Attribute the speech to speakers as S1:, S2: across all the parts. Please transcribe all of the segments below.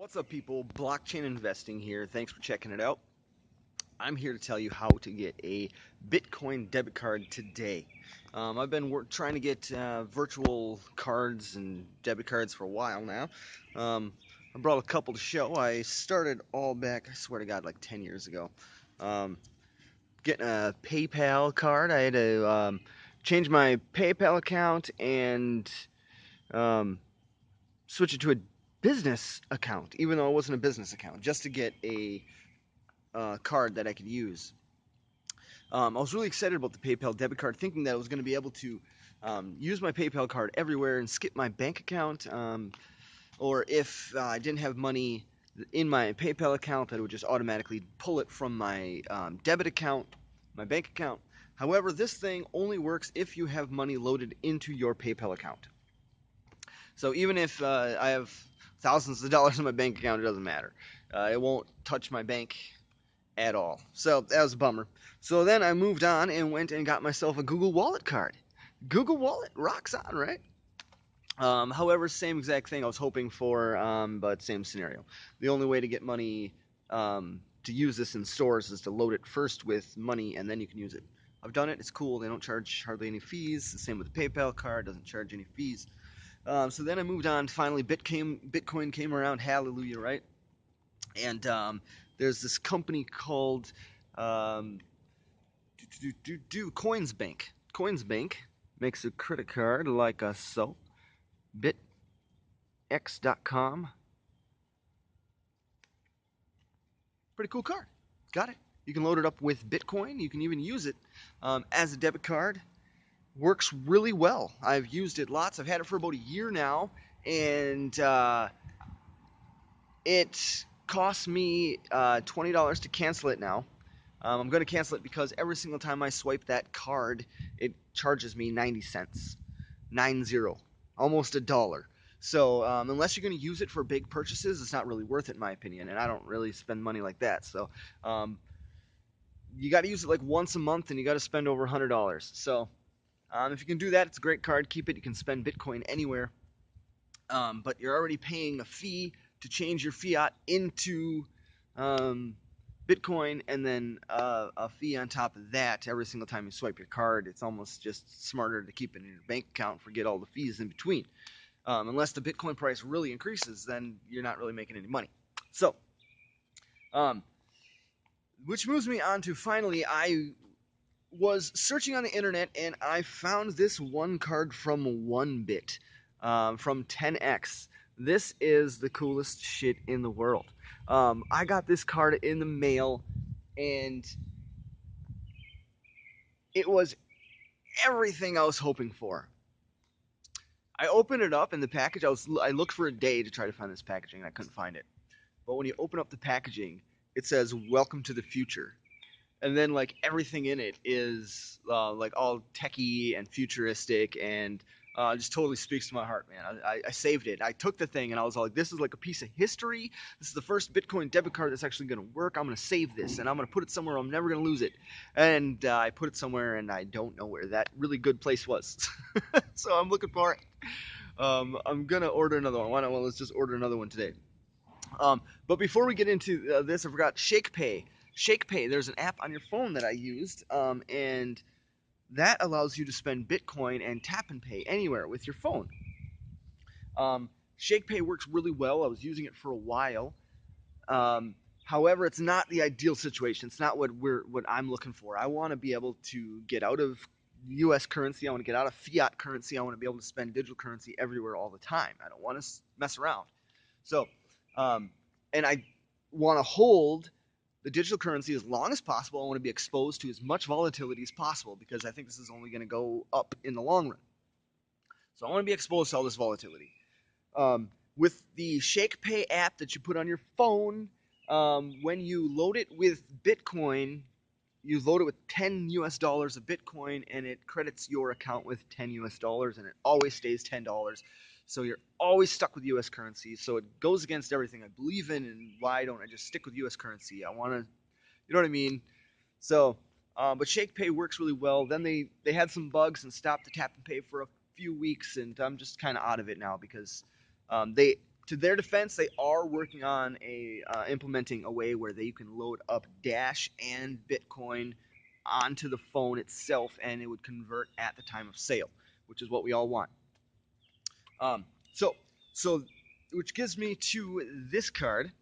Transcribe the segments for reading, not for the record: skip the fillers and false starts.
S1: What's up, people? Blockchain investing here. Thanks for checking it out. I'm here to tell you how to get a Bitcoin debit card today. I've been trying to get virtual cards and debit cards for a while now. I brought a couple to show. I started all back, I swear to God, like 10 years ago. Um, Getting a PayPal card. I had to change my PayPal account and um, switch it to a business account, even though it wasn't a business account, just to get a card that I could use. I was really excited about the PayPal debit card, thinking that I was going to be able to use my PayPal card everywhere and skip my bank account, or if I didn't have money in my PayPal account, that it would just automatically pull it from my debit account, my bank account. However, this thing only works if you have money loaded into your PayPal account. So even if I have thousands of dollars in my bank account, it doesn't matter. It won't touch my bank at all. So that was a bummer. So then I moved on and went and got myself a Google Wallet card. Google Wallet rocks on, right? However, same exact thing I was hoping for, but same scenario. The only way to get money to use this in stores is to load it first with money, and then you can use it. I've done it. It's cool. They don't charge hardly any fees. The same with the PayPal card. Doesn't charge any fees. So then I moved on. Finally, Bitcoin came around. Hallelujah, right? And there's this company called um, Coins Bank. Coins Bank makes a credit card like us so. Bitx.com. Pretty cool card. Got it. You can load it up with Bitcoin. You can even use it as a debit card. Works really well. I've used it lots. I've had it for about a year now, and it costs me $20 to cancel it now. I'm going to cancel it because every single time I swipe that card, it charges me 90 cents. 90. Almost a dollar. So unless you're going to use it for big purchases, it's not really worth it in my opinion, and I don't really spend money like that. So um, you got to use it like once a month, and you got to spend over $100. So if you can do that, it's a great card. Keep it. You can spend Bitcoin anywhere, but you're already paying a fee to change your fiat into um, Bitcoin, and then a fee on top of that every single time you swipe your card. It's almost just smarter to keep it in your bank account, forget all the fees in between. Unless the Bitcoin price really increases, then you're not really making any money. So, um, which moves me on to finally, I was searching on the internet and I found this one card from 1bit, from 10x. This is the coolest shit in the world. I got this card in the mail, and it was everything I was hoping for. I opened it up in the package. I looked for a day to try to find this packaging, and I couldn't find it. But when you open up the packaging, it says "Welcome to the future," and then like everything in it is like all techie and futuristic, and just totally speaks to my heart, man. I saved it. I took the thing and I was like, this is like a piece of history. This is the first Bitcoin debit card that's actually going to work. I'm going to save this and I'm going to put it somewhere. I'm never going to lose it. And I put it somewhere and I don't know where that really good place was. So I'm looking for it. I'm going to order another one. Why not? Well, let's just order another one today. But before we get into this, I forgot ShakePay. ShakePay, there's an app on your phone that I used, and that allows you to spend Bitcoin and tap and pay anywhere with your phone. ShakePay works really well. I was using it for a while. However, it's not the ideal situation. It's not what I'm looking for. I want to be able to get out of U.S. currency. I want to get out of fiat currency. I want to be able to spend digital currency everywhere all the time. I don't want to mess around. So, um, and I want to hold the digital currency as long as possible. I want to be exposed to as much volatility as possible because I think this is only going to go up in the long run. So I want to be exposed to all this volatility. With the ShakePay app that you put on your phone, when you load it with Bitcoin, you load it with 10 US dollars of Bitcoin, and it credits your account with 10 US dollars, and it always stays $10. So you're always stuck with US currency. So it goes against everything I believe in, and why don't I just stick with US currency? I want to, you know what I mean? So, but ShakePay works really well. Then they had some bugs and stopped the tap and pay for a few weeks, and I'm just kind of out of it now because they To their defense, they are working on implementing a way where you can load up Dash and Bitcoin onto the phone itself, and it would convert at the time of sale, which is what we all want. Um, so, so, which gives me to this card,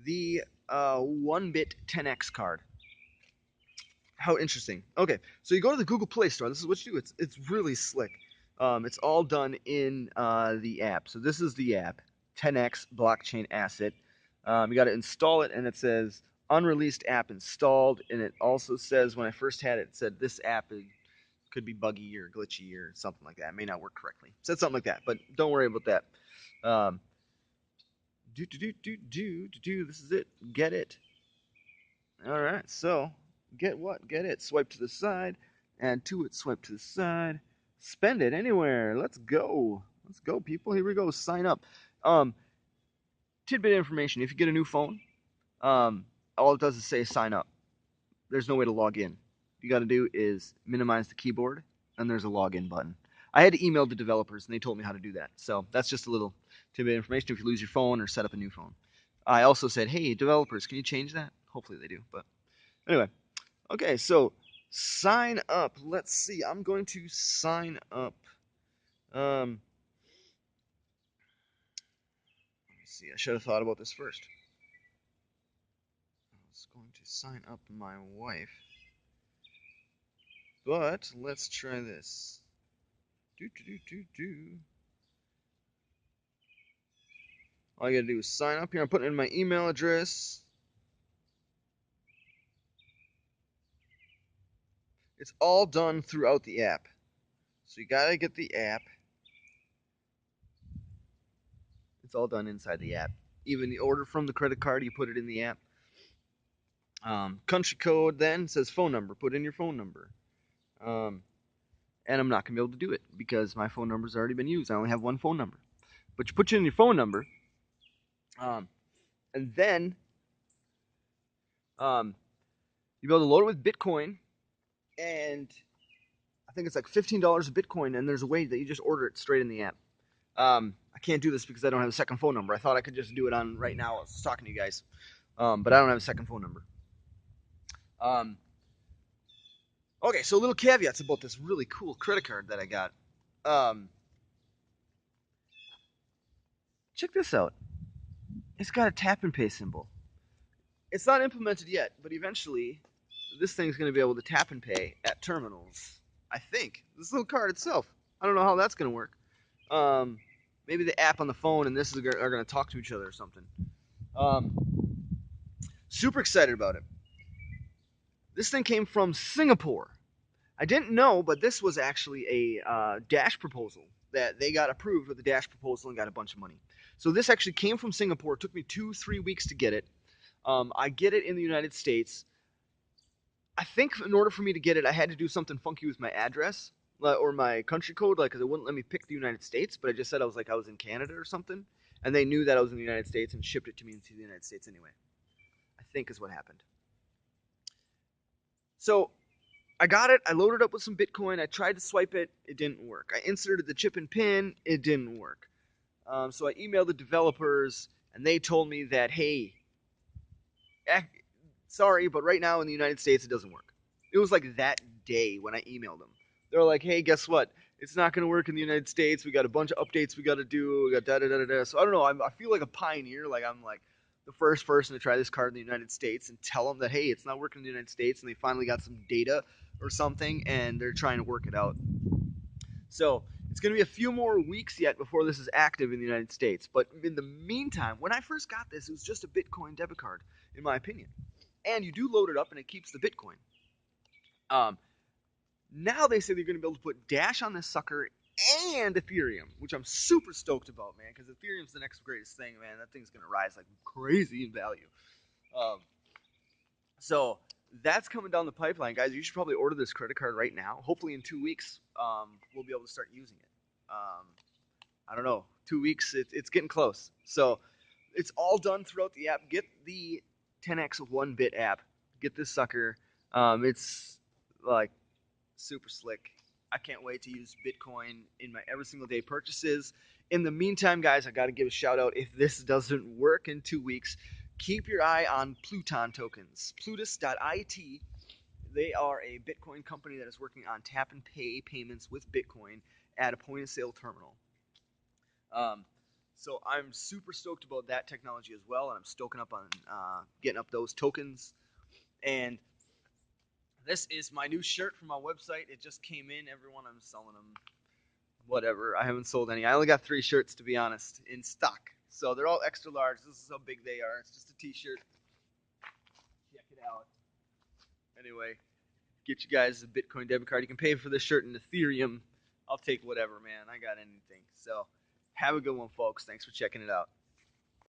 S1: the 1-bit 10x card. How interesting. Okay, so you go to the Google Play Store. This is what you do. It's really slick. It's all done in the app. So this is the app, 10x blockchain asset. You got to install it, and it says unreleased app installed. And it also says, when I first had it, it said this app could be buggy or glitchy or something like that. It may not work correctly. It said something like that, but don't worry about that. Um, This is it. Get it. All right, so get what? Get it. Swipe to the side, add to it, swipe to the side, spend it anywhere. Let's go. Let's go, people. Here we go. Sign up. Um, Tidbit information. If you get a new phone, all it does is say sign up. There's no way to log in. What you got to do is minimize the keyboard, and there's a login button. I had to email the developers, and they told me how to do that. So that's just a little tidbit information if you lose your phone or set up a new phone. I also said, hey, developers, can you change that? Hopefully they do. But anyway, okay, so sign up. Let's see. I'm going to sign up. Let me see. I should have thought about this first. I was going to sign up my wife. But let's try this. All I gotta do is sign up here. I'm putting in my email address. It's all done throughout the app. So you gotta get the app. It's all done inside the app. Even the order from the credit card, you put it in the app. Country code then says phone number. Put in your phone number. And I'm not gonna be able to do it because my phone number's already been used. I only have one phone number. But you put in your phone number, and then you'll be able to load it with Bitcoin, and I think it's like $15 of Bitcoin, and there's a way that you just order it straight in the app. I can't do this because I don't have a second phone number. I thought I could just do it on right now. I was talking to you guys, but I don't have a second phone number. Okay, so little caveats about this really cool credit card that I got. Check this out. It's got a tap and pay symbol. It's not implemented yet, but eventually this thing's going to be able to tap and pay at terminals. I think. This little card itself. I don't know how that's going to work. Maybe the app on the phone and this are going to talk to each other or something. Super excited about it. This thing came from Singapore. I didn't know, but this was actually a Dash proposal that they got approved with the Dash proposal and got a bunch of money. So this actually came from Singapore. It took me 2-3 weeks to get it. I get it in the United States. I think in order for me to get it, I had to do something funky with my address or my country code, like because it wouldn't let me pick the United States. But I just said I was in Canada or something, and they knew that I was in the United States and shipped it to me into the United States anyway. I think is what happened. So I got it. I loaded up with some Bitcoin. I tried to swipe it. It didn't work. I inserted the chip and pin. It didn't work. So I emailed the developers, and they told me that, hey, sorry, but right now in the United States, it doesn't work. It was like that day when I emailed them. They were like, hey, guess what? It's not going to work in the United States. We got a bunch of updates we got to do. We got da da da da. So I don't know. I feel like a pioneer. Like I'm like the first person to try this card in the United States and tell them that, hey, it's not working in the United States. And they finally got some data or something, and they're trying to work it out. So it's going to be a few more weeks yet before this is active in the United States. But in the meantime, when I first got this, it was just a Bitcoin debit card, in my opinion. And you do load it up, and it keeps the Bitcoin. Now they say they're going to be able to put Dash on this sucker and Ethereum, which I'm super stoked about, man, because Ethereum's the next greatest thing, man. That thing's going to rise like crazy in value. So that's coming down the pipeline, guys. You should probably order this credit card right now. Hopefully in 2 weeks, we'll be able to start using it. I don't know, 2 weeks, it's getting close. So it's all done throughout the app. Get the 10x 1-bit app. Get this sucker. It's like super slick. I can't wait to use Bitcoin in my every single day purchases. In the meantime, guys, I got to give a shout out. If this doesn't work in 2 weeks, keep your eye on Pluton tokens. Plutus.it. They are a Bitcoin company that is working on tap and pay payments with Bitcoin at a point of sale terminal. Um, so I'm super stoked about that technology as well, and I'm stoking up on getting up those tokens. And this is my new shirt from my website. It just came in. Everyone, I'm selling them. Whatever. I haven't sold any. I only got 3 shirts, to be honest, in stock. So they're all extra large. This is how big they are. It's just a t-shirt. Check it out. Anyway, get you guys a Bitcoin debit card. You can pay for this shirt in Ethereum. I'll take whatever, man. I got anything. So have a good one, folks. Thanks for checking it out.